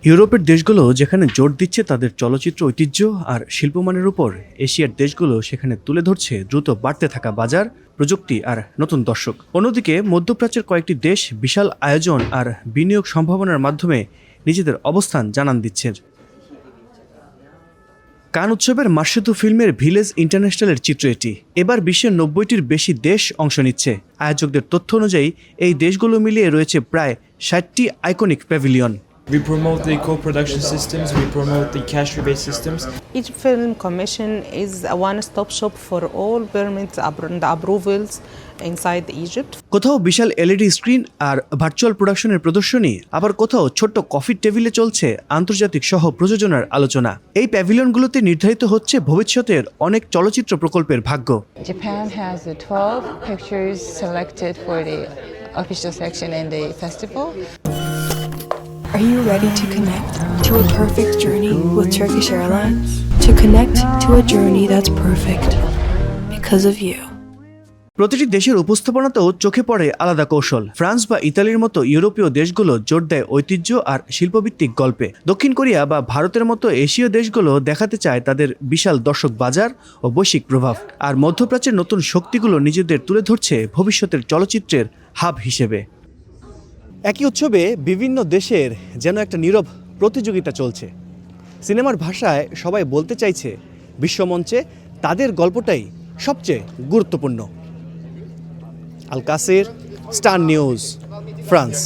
ইউরোপের দেশগুলো যেখানে জোর দিচ্ছে তাদের চলচ্চিত্র ঐতিহ্য আর শিল্পমানের উপর, এশিয়ার দেশগুলো সেখানে তুলে ধরছে দ্রুত বাড়তে থাকা বাজার, প্রযুক্তি আর নতুন দর্শক। অন্যদিকে মধ্যপ্রাচ্যের কয়েকটি দেশ বিশাল আয়োজন আর বিনিয়োগ সম্ভাবনার মাধ্যমে নিজেদের অবস্থান জানান দিচ্ছে। কান উৎসবের মার্শেতু ফিল্মের ভিলেজ ইন্টারন্যাশনালের চিত্র এটি। এবার বিশ্বের ৯০টির বেশি দেশ অংশ নিচ্ছে। আয়োজকদের তথ্য অনুযায়ী এই দেশগুলো মিলিয়ে রয়েছে প্রায় ৬০টি iconic pavilion. We promote the co-production systems, we promote the cash rebate systems. Each film commission is a one-stop shop for all permits and approvals inside Egypt. কোথাও বিশাল এলইডি স্ক্রিন আর ভার্চুয়াল প্রোডাকশনের প্রদর্শনী, আবার কোথাও ছোট্ট কফির টেবিলে চলছে আন্তর্জাতিক সহ প্রযোজনার আলোচনা। এই প্যাভিলিয়নগুলোতে নির্ধারিত হচ্ছে ভবিষ্যতের অনেক চলচ্চিত্র প্রকল্পের ভাগ্য। Japan has 12 pictures selected for the official section in the festival. Are you ready to connect to a perfect journey with Turkish Airlines? To connect to a journey that's perfect because of you. প্রতিটি দেশের উপস্থাপনাতেও চোখে পড়ে আলাদা কৌশল। France বা ইতালির মতো ইউরোপীয় দেশগুলো জোর দেয় ঐতিহ্য আর শিল্পভিত্তিক গল্পে। দক্ষিণ কোরিয়া বা ভারতের মতো এশীয় দেশগুলো দেখাতে চায় তাদের বিশাল দর্শক বাজার ও বৈশ্বিক প্রভাব। আর মধ্যপ্রাচ্যের নতুন শক্তিগুলো নিজেদের তুলে ধরছে ভবিষ্যতের চলচ্চিত্রের হাব হিসেবে। একই উৎসবে বিভিন্ন দেশের যেন একটা নীরব প্রতিযোগিতা চলছে। সিনেমার ভাষায় সবাই বলতে চাইছে বিশ্বমঞ্চে তাদের গল্পটাই সবচেয়ে গুরুত্বপূর্ণ। আল কাসির, স্টার নিউজ, ফ্রান্স।